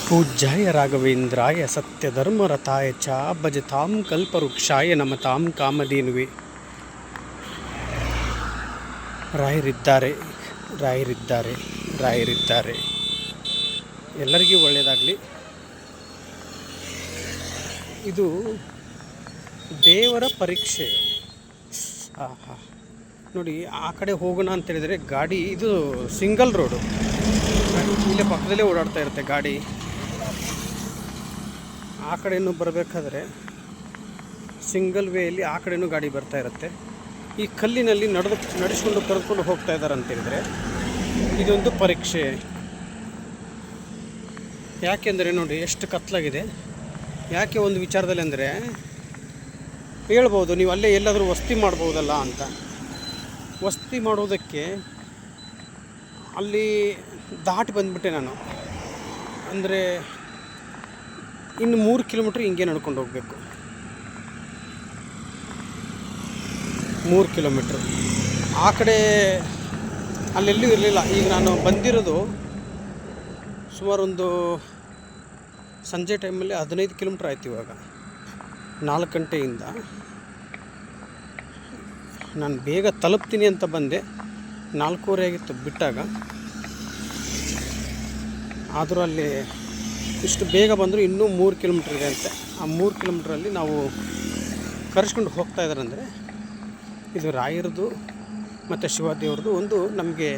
पूज्याय राघवेन्द्राय सत्यधर्मरताय च भजतां कल्पवृक्षाय नमतां ಕಾಮಧೇನುವೆ. ರಾಯರಿದ್ದಾರೆ, ರಾಯರಿದ್ದಾರೆ, ರಾಯರಿದ್ದಾರೆ. ಎಲ್ಲರಿಗೂ ಒಳ್ಳೆಯದಾಗಲಿ. ಇದು ದೇವರ ಪರೀಕ್ಷೆ. ನೋಡಿ, ಆ ಕಡೆ ಹೋಗೋಣ ಅಂತೇಳಿದರೆ ಗಾಡಿ, ಇದು ಸಿಂಗಲ್ ರೋಡು, ಇಲ್ಲೇ ಪಕ್ಕದಲ್ಲೇ ಓಡಾಡ್ತಾ ಇರುತ್ತೆ ಗಾಡಿ. ಆ ಕಡೆಯೂ ಬರಬೇಕಾದ್ರೆ ಸಿಂಗಲ್ ವೇಯಲ್ಲಿ ಆ ಕಡೆಯೂ ಗಾಡಿ ಬರ್ತಾ ಇರುತ್ತೆ. ಈ ಕಲ್ಲಿನಲ್ಲಿ ನಡೆಸ್ಕೊಂಡು ಕರೆದುಕೊಂಡು ಹೋಗ್ತಾ ಇದ್ದಾರೆ ಅಂತೇಳಿದರೆ ಇದೊಂದು ಪರೀಕ್ಷೆ. ಯಾಕೆಂದರೆ ನೋಡಿ ಎಷ್ಟು ಕತ್ತಲಾಗಿದೆ. ಯಾಕೆ ಒಂದು ವಿಚಾರದಲ್ಲಿ ಅಂದರೆ ಹೇಳ್ಬೋದು, ನೀವು ಅಲ್ಲೇ ಎಲ್ಲಾದರೂ ವಸತಿ ಮಾಡ್ಬೋದಲ್ಲ ಅಂತ. ವಸತಿ ಮಾಡೋದಕ್ಕೆ ಅಲ್ಲಿ ದಾಟಿ ಬಂದುಬಿಟ್ಟೆ ನಾನು. ಅಂದರೆ ಇನ್ನು 3 ಕಿಲೋಮೀಟ್ರ್ ಹಿಂಗೆ ನಡ್ಕೊಂಡು ಹೋಗಬೇಕು. 3 ಕಿಲೋಮೀಟ್ರ್ ಆ ಕಡೆ ಅಲ್ಲೆಲ್ಲೂ ಇರಲಿಲ್ಲ. ಈಗ ನಾನು ಬಂದಿರೋದು ಸುಮಾರೊಂದು ಸಂಜೆ ಟೈಮಲ್ಲಿ 15 ಕಿಲೋಮೀಟ್ರ್ ಆಯ್ತು. ಇವಾಗ 4 ಗಂಟೆಯಿಂದ ನಾನು ಬೇಗ ತಲುಪ್ತೀನಿ ಅಂತ ಬಂದೆ. 4:15 ಆಗಿತ್ತು ಬಿಟ್ಟಾಗ. ಆದರೂ ಅಲ್ಲಿ ಇಷ್ಟು ಬೇಗ ಬಂದರೂ ಇನ್ನೂ 3 ಕಿಲೋಮೀಟ್ರ್ ಇದೆ ಅಂತೆ. ಆ 3 ಕಿಲೋಮೀಟ್ರಲ್ಲಿ ನಾವು ಕರೆಸ್ಕೊಂಡು ಹೋಗ್ತಾ ಇದ್ದಾರೆ. ಅಂದರೆ ಇದು ರಾಯರದು ಮತ್ತು ಶಿವದೇವ್ರದ್ದು ಒಂದು ನಮಗೆ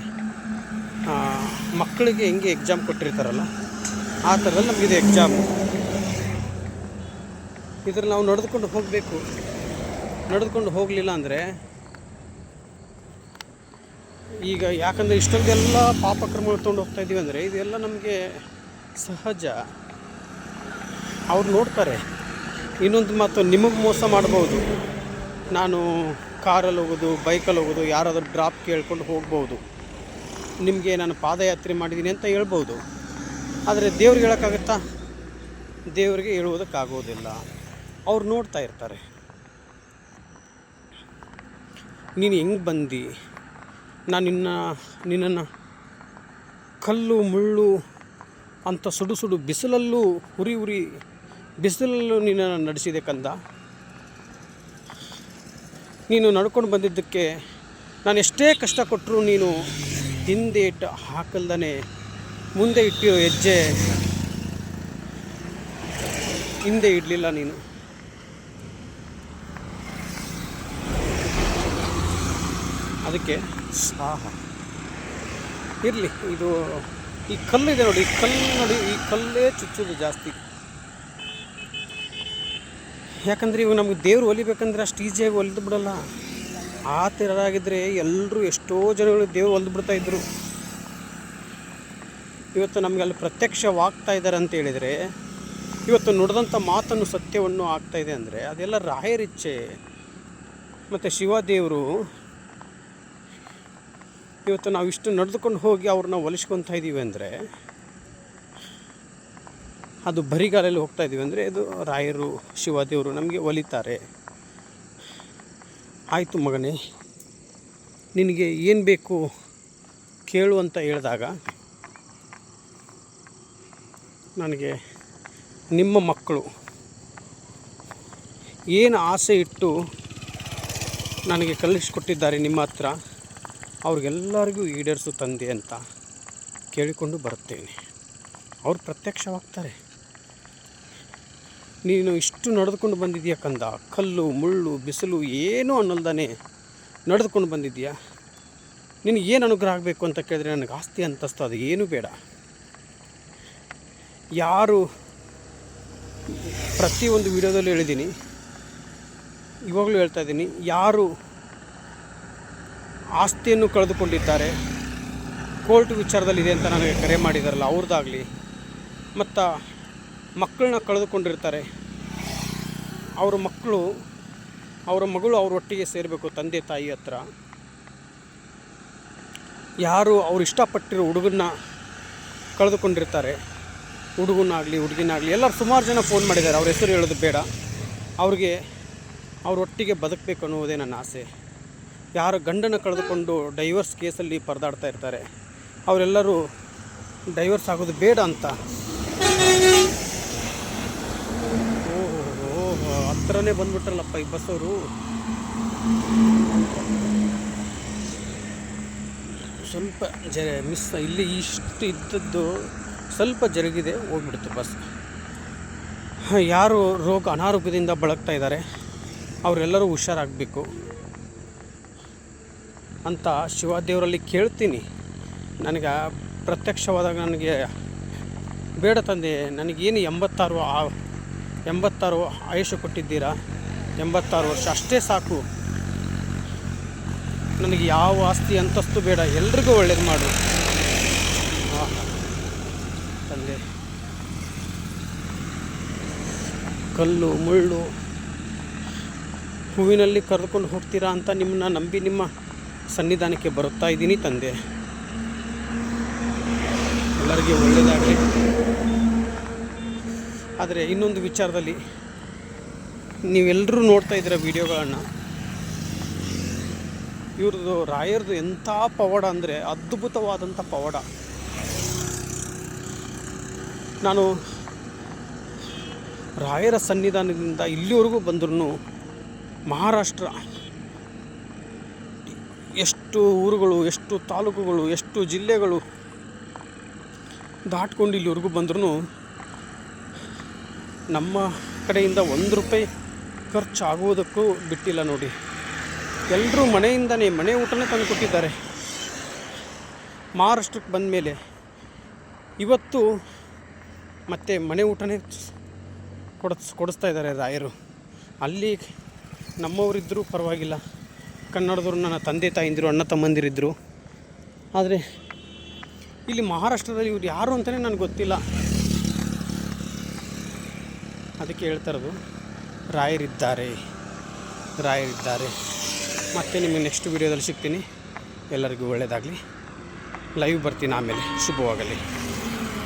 ಮಕ್ಕಳಿಗೆ ಹೆಂಗೆ ಎಕ್ಸಾಮ್ ಕೊಟ್ಟಿರ್ತಾರಲ್ಲ ಆ ಥರದಲ್ಲಿ ನಮಗಿದು ಎಕ್ಸಾಮು. ಇದ್ರಲ್ಲಿ ನಾವು ನಡೆದುಕೊಂಡು ಹೋಗಬೇಕು. ನಡೆದುಕೊಂಡು ಹೋಗಲಿಲ್ಲ ಅಂದರೆ ಈಗ, ಯಾಕಂದರೆ ಇಷ್ಟೊಂದೆಲ್ಲ ಪಾಪಕ್ರಮಗಳು ತೊಗೊಂಡು ಹೋಗ್ತಾ ಇದ್ದೀವಿ ಅಂದರೆ ಇದೆಲ್ಲ ನಮಗೆ ಸಹಜ. ಅವ್ರು ನೋಡ್ತಾರೆ. ಇನ್ನೊಂದು ಮಾತು, ನಿಮಗೆ ಮೋಸ ಮಾಡ್ಬೋದು. ನಾನು ಕಾರಲ್ಲಿ ಹೋಗೋದು, ಬೈಕಲ್ಲಿ ಹೋಗೋದು, ಯಾರಾದರೂ ಡ್ರಾಪ್ ಕೇಳ್ಕೊಂಡು ಹೋಗ್ಬೋದು, ನಿಮಗೆ ನಾನು ಪಾದಯಾತ್ರೆ ಮಾಡಿದ್ದೀನಿ ಅಂತ ಹೇಳ್ಬೋದು. ಆದರೆ ದೇವ್ರಿಗೆ ಹೇಳೋಕ್ಕಾಗತ್ತಾ? ದೇವರಿಗೆ ಹೇಳುವುದಕ್ಕಾಗೋದಿಲ್ಲ. ಅವ್ರು ನೋಡ್ತಾ ಇರ್ತಾರೆ, ನೀನು ಹೆಂಗೆ ಬಂದು. ನಾನು ನಿನ್ನನ್ನು ಕಲ್ಲು ಮುಳ್ಳು ಅಂತ ಸುಡು ಬಿಸಿಲಲ್ಲೂ ಉರಿ ಬಿಸಿಲಲ್ಲೂ ನಿನ್ನನ್ನು ನಡೆಸಿದೆ ಕಂದ. ನೀನು ನಡ್ಕೊಂಡು ಬಂದಿದ್ದಕ್ಕೆ ನಾನು ಎಷ್ಟೇ ಕಷ್ಟ ಕೊಟ್ಟರೂ ನೀನು ಹಿಂದೆ ಇಟ್ಟು ಹಾಕಲ್ದೇ ಮುಂದೆ ಇಟ್ಟಿರೋ ಹೆಜ್ಜೆ ಹಿಂದೆ ಇಡಲಿಲ್ಲ ನೀನು. ಅದಕ್ಕೆ ಇರಲಿ. ಇದು ಈ ಕಲ್ಲಿದೆ ನೋಡಿ, ಈ ಕಲ್ಲೇ ಚುಚ್ಚೋದು ಜಾಸ್ತಿ. ಯಾಕಂದರೆ ಇವಾಗ ನಮಗೆ ದೇವ್ರು ಒಲಿಬೇಕಂದ್ರೆ ಅಷ್ಟು ಈಸಿಯಾಗಿ ಒಲಿದು ಬಿಡಲ್ಲ. ಆ ಥರ ಆಗಿದ್ದರೆ ಎಲ್ಲರೂ, ಎಷ್ಟೋ ಜನಗಳು ದೇವ್ರು ಒಲಿದು ಬಿಡ್ತಾಯಿದ್ರು. ಇವತ್ತು ನಮಗೆ ಅಲ್ಲಿ ಪ್ರತ್ಯಕ್ಷವಾಗ್ತಾ ಇದ್ದಾರೆ ಅಂತ ಹೇಳಿದರೆ, ಇವತ್ತು ನುಡಿದಂಥ ಮಾತನ್ನು ಸತ್ಯವನ್ನು ಆಗ್ತಾಯಿದೆ ಅಂದರೆ ಅದೆಲ್ಲ ರಾಯರಿಚ್ಛೆ. ಮತ್ತು ಶಿವದೇವರು ಇವತ್ತು ನಾವು ಇಷ್ಟು ನಡೆದುಕೊಂಡು ಹೋಗಿ ಅವ್ರನ್ನ ಒಲಿಸ್ಕೊತಾ ಇದ್ದೀವಿ ಅಂದರೆ, ಅದು ಬರಿಗಾಲಲ್ಲಿ ಹೋಗ್ತಾ ಇದ್ದೀವಿ ಅಂದರೆ ಇದು ರಾಯರು ಶಿವದೇವರು ನಮಗೆ ಒಲಿತಾರೆ. ಆಯಿತು ಮಗನೇ, ನಿನಗೆ ಏನು ಬೇಕು ಕೇಳು ಅಂತ ಹೇಳಿದಾಗ ನನಗೆ ನಿಮ್ಮ ಮಕ್ಕಳು ಏನು ಆಸೆ ಇಟ್ಟು ನನಗೆ ಕಲಿಸ್ಕೊಟ್ಟಿದ್ದಾರೆ ನಿಮ್ಮ ಹತ್ರ, ಅವ್ರಿಗೆಲ್ಲರಿಗೂ ಈಡೇರಿಸು ತಂದೆ ಅಂತ ಕೇಳಿಕೊಂಡು ಬರುತ್ತೇನೆ. ಅವ್ರು ಪ್ರತ್ಯಕ್ಷವಾಗ್ತಾರೆ. ನೀನು ಇಷ್ಟು ನಡೆದುಕೊಂಡು ಬಂದಿದ್ದೀಯ ಕಂದ, ಕಲ್ಲು ಮುಳ್ಳು ಬಿಸಿಲು ಏನೂ ಅನ್ನಲ್ದಾನೆ ನಡೆದುಕೊಂಡು ಬಂದಿದ್ದೀಯಾ. ನಿನಗೆ ಏನು ಅನುಗ್ರಹ ಆಗಬೇಕು ಅಂತ ಕೇಳಿದ್ರೆ, ನನಗೆ ಆಸ್ತಿ ಅಂತಸ್ತು ಅದು ಏನೂ ಬೇಡ. ಯಾರು ಪ್ರತಿಯೊಂದು ವಿಡಿಯೋದಲ್ಲೂ ಹೇಳಿದ್ದೀನಿ, ಇವಾಗಲೂ ಹೇಳ್ತಾ ಇದ್ದೀನಿ, ಯಾರು ಆಸ್ತಿಯನ್ನು ಕಳೆದುಕೊಂಡಿದ್ದಾರೆ, ಕೋರ್ಟ್ ವಿಚಾರದಲ್ಲಿದೆ ಅಂತ ನನಗೆ ಕರೆ ಮಾಡಿದಾರಲ್ಲ ಅವ್ರದ್ದಾಗಲಿ, ಮತ್ತು ಮಕ್ಕಳನ್ನ ಕಳೆದುಕೊಂಡಿರ್ತಾರೆ, ಅವರ ಮಗಳು ಅವ್ರ ಒಟ್ಟಿಗೆ ಸೇರಬೇಕು ತಂದೆ ತಾಯಿ ಹತ್ರ. ಯಾರು ಅವ್ರು ಇಷ್ಟಪಟ್ಟಿರೋ ಹುಡುಗನ್ನ ಕಳೆದುಕೊಂಡಿರ್ತಾರೆ, ಹುಡುಗನಾಗಲಿ ಹುಡುಗಿನಾಗಲಿ, ಎಲ್ಲರೂ ಸುಮಾರು ಜನ ಫೋನ್ ಮಾಡಿದ್ದಾರೆ. ಅವ್ರ ಹೆಸರು ಹೇಳೋದು ಬೇಡ. ಅವ್ರಿಗೆ ಅವರೊಟ್ಟಿಗೆ ಬದುಕಬೇಕು ಅನ್ನೋದೇ ನನ್ನ ಆಸೆ. ಯಾರು ಗಂಡನ ಕಳೆದುಕೊಂಡು ಡೈವರ್ಸ್ ಕೇಸಲ್ಲಿ ಪರದಾಡ್ತಾ ಇರ್ತಾರೆ, ಅವರೆಲ್ಲರೂ ಡೈವರ್ಸ್ ಆಗೋದು ಬೇಡ ಅಂತ ಹತ್ರನೇ ಬಂದ್ಬಿಟ್ರಲ್ಲಪ್ಪ ಈ ಬಸ್ಸವರು. ಸ್ವಲ್ಪ ಮಿಸ್ ಇಲ್ಲಿ ಇಷ್ಟು ಇದ್ದದ್ದು ಸ್ವಲ್ಪ ಜರುಗಿದೆ, ಹೋಗ್ಬಿಡ್ತು ಬಸ್. ಯಾರು ಅನಾರೋಗ್ಯದಿಂದ ಬಳಕ್ತಾ ಇದ್ದಾರೆ ಅವರೆಲ್ಲರೂ ಹುಷಾರಾಗಬೇಕು ಅಂತ ಶಿವದೇವರಲ್ಲಿ ಕೇಳ್ತೀನಿ. ನನಗೆ ಪ್ರತ್ಯಕ್ಷವಾದಾಗ ನನಗೆ ಬೇಡ ತಂದೆ, ನನಗೇನು 86 ಆಯುಷ್ಯ ಕೊಟ್ಟಿದ್ದೀರಾ, 86 ವರ್ಷ ಅಷ್ಟೇ ಸಾಕು, ನನಗೆ ಯಾವ ಆಸ್ತಿ ಅಂತಸ್ತು ಬೇಡ, ಎಲ್ರಿಗೂ ಒಳ್ಳೇದು ಮಾಡು ತಂದೆ. ಕಲ್ಲು ಮುಳ್ಳು ಹೂವಿನಲ್ಲಿ ಕರೆದುಕೊಂಡು ಹೋಗ್ತೀರಾ ಅಂತ ನಿಮ್ಮನ್ನ ನಂಬಿ ನಿಮ್ಮ ಸನ್ನಿಧಾನಕ್ಕೆ ಬರುತ್ತಾ ಇದ್ದೀನಿ ತಂದೆ. ಎಲ್ಲರಿಗೆ ಒಳ್ಳೆಯದಾಗಲಿ. ಆದರೆ ಇನ್ನೊಂದು ವಿಚಾರದಲ್ಲಿ, ನೀವೆಲ್ಲರೂ ನೋಡ್ತಾ ಇದ್ದೀರ ವಿಡಿಯೋಗಳನ್ನು, ಇವ್ರದ್ದು ರಾಯರದು ಎಂಥ ಪವಾಡ ಅಂದರೆ ಅದ್ಭುತವಾದಂಥ ಪವಾಡ. ನಾನು ರಾಯರ ಸನ್ನಿಧಾನದಿಂದ ಇಲ್ಲಿವರೆಗೂ ಬಂದ್ರೂ ಮಹಾರಾಷ್ಟ್ರ ಎಷ್ಟು ಊರುಗಳು, ಎಷ್ಟು ತಾಲೂಕುಗಳು, ಎಷ್ಟು ಜಿಲ್ಲೆಗಳು ದಾಟ್ಕೊಂಡು ಇಲ್ಲಿವರೆಗೂ ಬಂದ್ರೂ ನಮ್ಮ ಕಡೆಯಿಂದ ₹1 ಖರ್ಚಾಗುವುದಕ್ಕೂ ಬಿಟ್ಟಿಲ್ಲ ನೋಡಿ. ಎಲ್ಲರೂ ಮನೆಯಿಂದನೇ ಮನೆ ಊಟನೇ ತಂದು ಕೊಟ್ಟಿದ್ದಾರೆ. ಮಹಾರಾಷ್ಟ್ರಕ್ಕೆ ಬಂದ ಮೇಲೆ ಇವತ್ತು ಮತ್ತೆ ಮನೆ ಊಟನೇ ಕೊಡಿಸ್ತಾ ಇದ್ದಾರೆ ರಾಯರು. ಅಲ್ಲಿ ನಮ್ಮವರಿದ್ದರೂ ಪರವಾಗಿಲ್ಲ, ಕನ್ನಡದವರು ನನ್ನ ತಂದೆ ತಾಯಿಂದಿರು, ಅಣ್ಣ ತಮ್ಮಂದಿರಿದ್ದರು. ಆದರೆ ಇಲ್ಲಿ ಮಹಾರಾಷ್ಟ್ರದಲ್ಲಿ ಇವ್ರು ಯಾರು ಅಂತಲೇ ನನಗೆ ಗೊತ್ತಿಲ್ಲ. ಅದಕ್ಕೆ ಹೇಳ್ತಾ ಇರೋದು, ರಾಯರಿದ್ದಾರೆ. ಮತ್ತೆ ನಿಮಗೆ ನೆಕ್ಸ್ಟ್ ವಿಡಿಯೋದಲ್ಲಿ ಸಿಗ್ತೀನಿ. ಎಲ್ಲರಿಗೂ ಒಳ್ಳೆಯದಾಗಲಿ. ಲೈವ್ ಬರ್ತೀನಿ ಆಮೇಲೆ. ಶುಭವಾಗಲಿ.